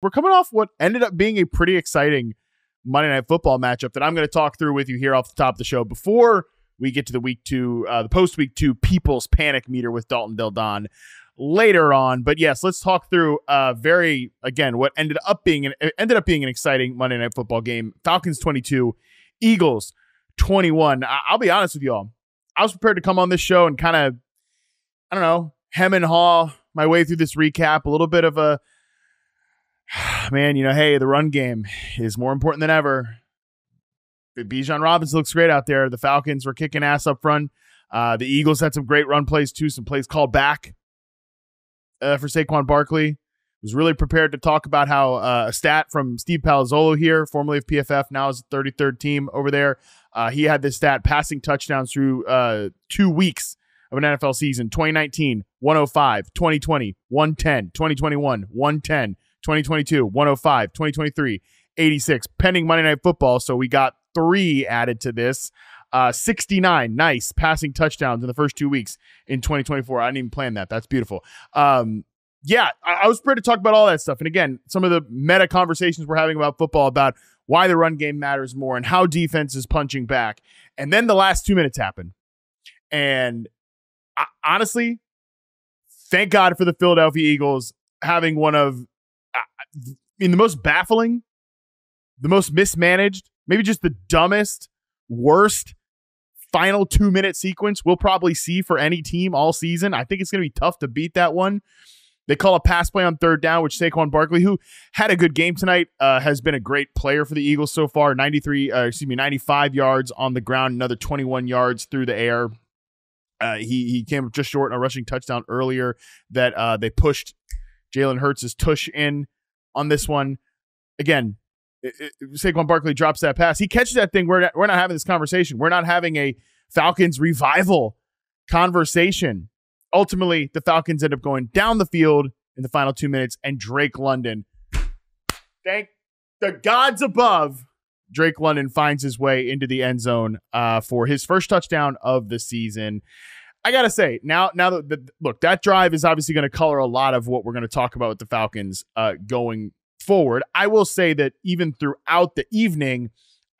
we're coming off what ended up being a pretty exciting Monday Night Football matchup that I'm going to talk through with you here off the top of the show before we get to the the post-week 2 People's Panic Meter with Dalton Del Don later on. But yes, let's talk through what ended up being an exciting Monday Night Football game. Falcons 22, Eagles 21. I'll be honest with y'all. I was prepared to come on this show and kind of, I don't know, hem and haw my way through this recap. A little bit of a, man, hey, the run game is more important than ever. Bijan Robinson looks great out there. The Falcons were kicking ass up front. The Eagles had some great run plays too, some plays called back for Saquon Barkley. Was really prepared to talk about how a stat from Steve Palazzolo here, formerly of PFF, now is the 33rd team over there. He had this stat, passing touchdowns through 2 weeks of an NFL season. 2019, 105. 2020, 110. 2021, 110. 2022, 105. 2023, 86. Pending Monday Night Football, so we got 3 added to this. 69 nice passing touchdowns in the first 2 weeks in 2024. I didn't even plan that. That's beautiful. I was prepared to talk about all that stuff. And again, some of the meta conversations we're having about football, about why the run game matters more and how defense is punching back. And then the last 2 minutes happened. And honestly, thank God for the Philadelphia Eagles having one of the most baffling, the most mismanaged, maybe just the dumbest, worst final 2-minute sequence we'll probably see for any team all season. I think it's going to be tough to beat that one. They call a pass play on 3rd down, which Saquon Barkley, who had a good game tonight, has been a great player for the Eagles so far. 95 yards on the ground, another 21 yards through the air. He came up just short on a rushing touchdown earlier that they pushed Jalen Hurts' tush in on this one. Again, Saquon Barkley drops that pass. He catches that thing. We're not having this conversation. We're not having a Falcons revival conversation. Ultimately, the Falcons end up going down the field in the final 2 minutes, and Drake London, thank the gods above, Drake London finds his way into the end zone for his first touchdown of the season. I got to say, now that drive is obviously going to color a lot of what we're going to talk about with the Falcons going forward. I will say that even throughout the evening,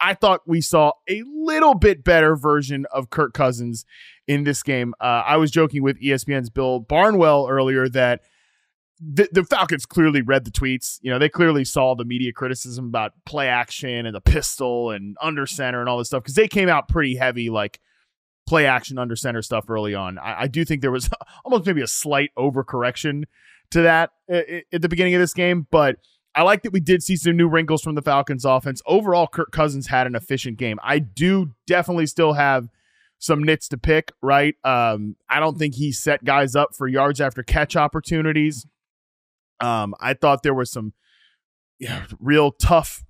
I thought we saw a little bit better version of Kirk Cousins in this game. I was joking with ESPN's Bill Barnwell earlier that the Falcons clearly read the tweets. They clearly saw the media criticism about play action and the pistol and under center and all this stuff, because they came out pretty heavy, like play action under center stuff early on. I do think there was almost maybe a slight overcorrection to that at the beginning of this game, but I like that we did see some new wrinkles from the Falcons offense. Overall, Kirk Cousins had an efficient game. I do definitely still have some nits to pick, right? I don't think he set guys up for yards after catch opportunities. I thought there were some real tough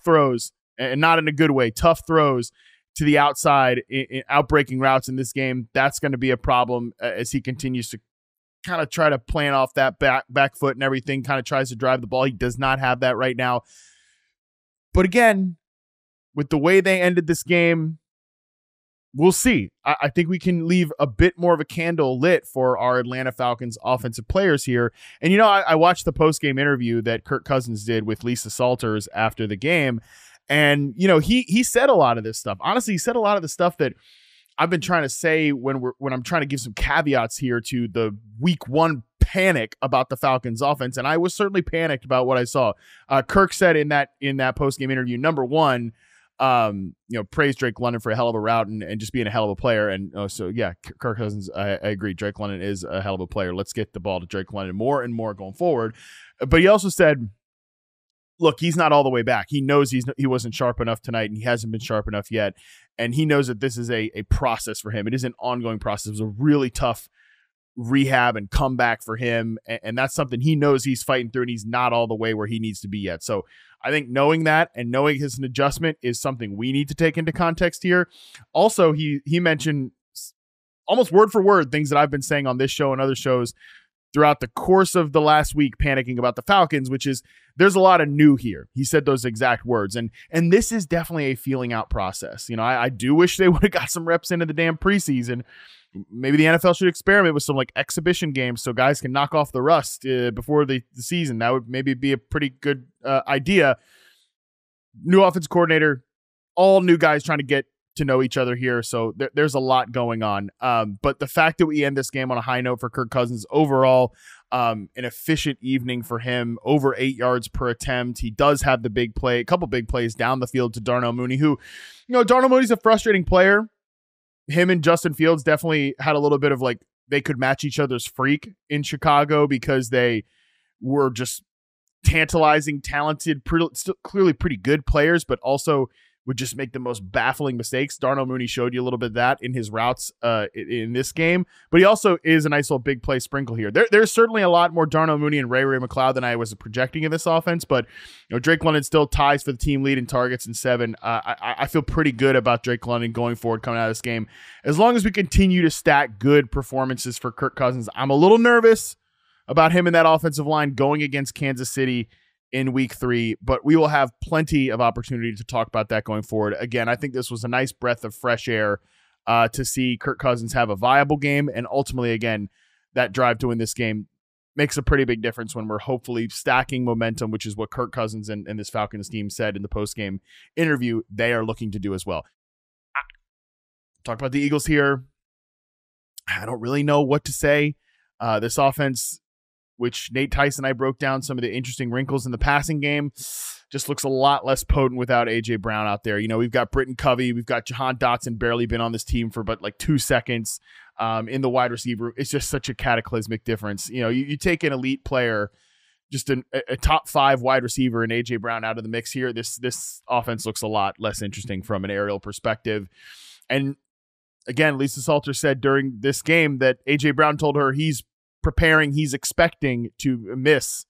throws, and not in a good way, tough throws to the outside in outbreaking routes in this game. That's going to be a problem as he continues to kind of try to plant off that back foot and everything, kind of tries to drive the ball. He does not have that right now. But again, with the way they ended this game, we'll see. I think we can leave a bit more of a candle lit for our Atlanta Falcons offensive players here. And, I watched the post-game interview that Kirk Cousins did with Lisa Salters after the game. And, he said a lot of this stuff. Honestly, he said a lot of the stuff that I've been trying to say when I'm trying to give some caveats here to the week 1 panic about the Falcons offense. And I was certainly panicked about what I saw. Kirk said in that post-game interview, number one, praise Drake London for a hell of a route and just being a hell of a player. And Kirk Cousins, I agree. Drake London is a hell of a player. Let's get the ball to Drake London more and more going forward. But he also said, look, he's not all the way back. He knows he wasn't sharp enough tonight, and he hasn't been sharp enough yet. And he knows that this is a process for him. It is an ongoing process. It was a really tough rehab and comeback for him. And that's something he knows he's fighting through, and he's not all the way where he needs to be yet. So I think knowing that and knowing his adjustment is something we need to take into context here. Also, he mentioned almost word for word things that I've been saying on this show and other shows throughout the course of the last week panicking about the Falcons, which is there's a lot of new here. He said those exact words. And this is definitely a feeling out process. I do wish they would have got some reps into the damn preseason, maybe the NFL should experiment with some like exhibition games so guys can knock off the rust before the season. That would maybe be a pretty good idea. New offense coordinator, all new guys trying to get to know each other here. So there's a lot going on. But the fact that we end this game on a high note for Kirk Cousins overall, an efficient evening for him, over 8 yards per attempt. He does have the big play, a couple big plays down the field to Darnell Mooney, who, Darnell Mooney's a frustrating player. Him and Justin Fields definitely had a little bit of like, they could match each other's freak in Chicago because they were just tantalizing, talented, still clearly pretty good players, but also would just make the most baffling mistakes. Darnell Mooney showed you a little bit of that in his routes in this game, but he also is a nice little big play sprinkle here. There's certainly a lot more Darnell Mooney and Ray McCloud than I was projecting in this offense, but Drake London still ties for the team lead in targets in 7. I feel pretty good about Drake London going forward coming out of this game. As long as we continue to stack good performances for Kirk Cousins, I'm a little nervous about him in that offensive line going against Kansas City in week 3, but we will have plenty of opportunity to talk about that going forward. Again, I think this was a nice breath of fresh air to see Kirk Cousins have a viable game. And ultimately, again, that drive to win this game makes a pretty big difference when we're hopefully stacking momentum, which is what Kirk Cousins and this Falcons team said in the post-game interview they are looking to do as well. Talk about the Eagles here. I don't really know what to say. This offense, which Nate Tyson and I broke down some of the interesting wrinkles in the passing game, just looks a lot less potent without A.J. Brown out there. We've got Britton Covey. We've got Jahan Dotson, barely been on this team for but like 2 seconds in the wide receiver. It's just such a cataclysmic difference. You take an elite player, just a top 5 wide receiver and A.J. Brown out of the mix here. This offense looks a lot less interesting from an aerial perspective. And again, Lisa Salter said during this game that A.J. Brown told her he's preparing, he's expecting to miss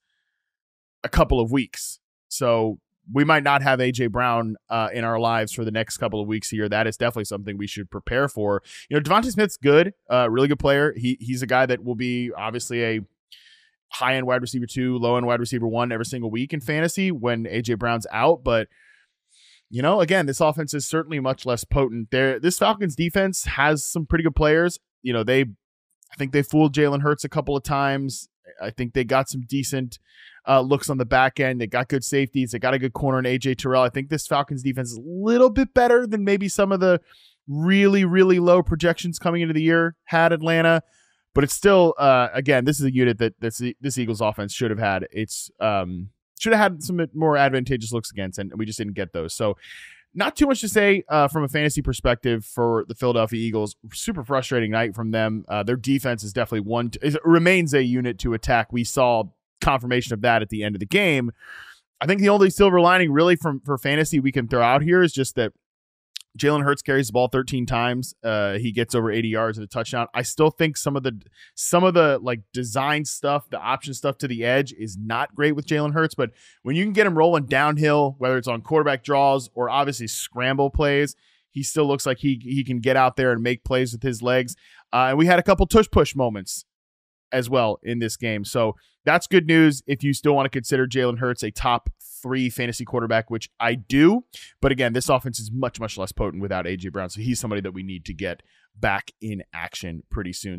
a couple of weeks. So we might not have A.J. Brown in our lives for the next couple of weeks here. That is definitely something we should prepare for. Devontae Smith's good, really good player. He's a guy that will be obviously a high-end wide receiver 2, low-end wide receiver 1 every single week in fantasy when A.J. Brown's out. But, again, this offense is certainly much less potent. This Falcons defense has some pretty good players. I think they fooled Jalen Hurts a couple of times. I think they got some decent looks on the back end. They got good safeties. They got a good corner in A.J. Terrell. I think this Falcons defense is a little bit better than maybe some of the really, really low projections coming into the year had Atlanta. But it's still, again, this is a unit that this Eagles offense should have had. Should have had some more advantageous looks against, and we just didn't get those. So not too much to say from a fantasy perspective for the Philadelphia Eagles. Super frustrating night from them. Their defense is definitely remains a unit to attack. We saw confirmation of that at the end of the game. I think the only silver lining really for fantasy we can throw out here is just that Jalen Hurts carries the ball 13 times. He gets over 80 yards and a touchdown. I still think some of the like design stuff, the option stuff to the edge is not great with Jalen Hurts, but when you can get him rolling downhill, whether it's on quarterback draws or obviously scramble plays, he still looks like he can get out there and make plays with his legs. And we had a couple tush push moments as well in this game. So that's good news if you still want to consider Jalen Hurts a top 3 fantasy quarterback, which I do. But again, this offense is much, much less potent without A.J. Brown. So he's somebody that we need to get back in action pretty soon.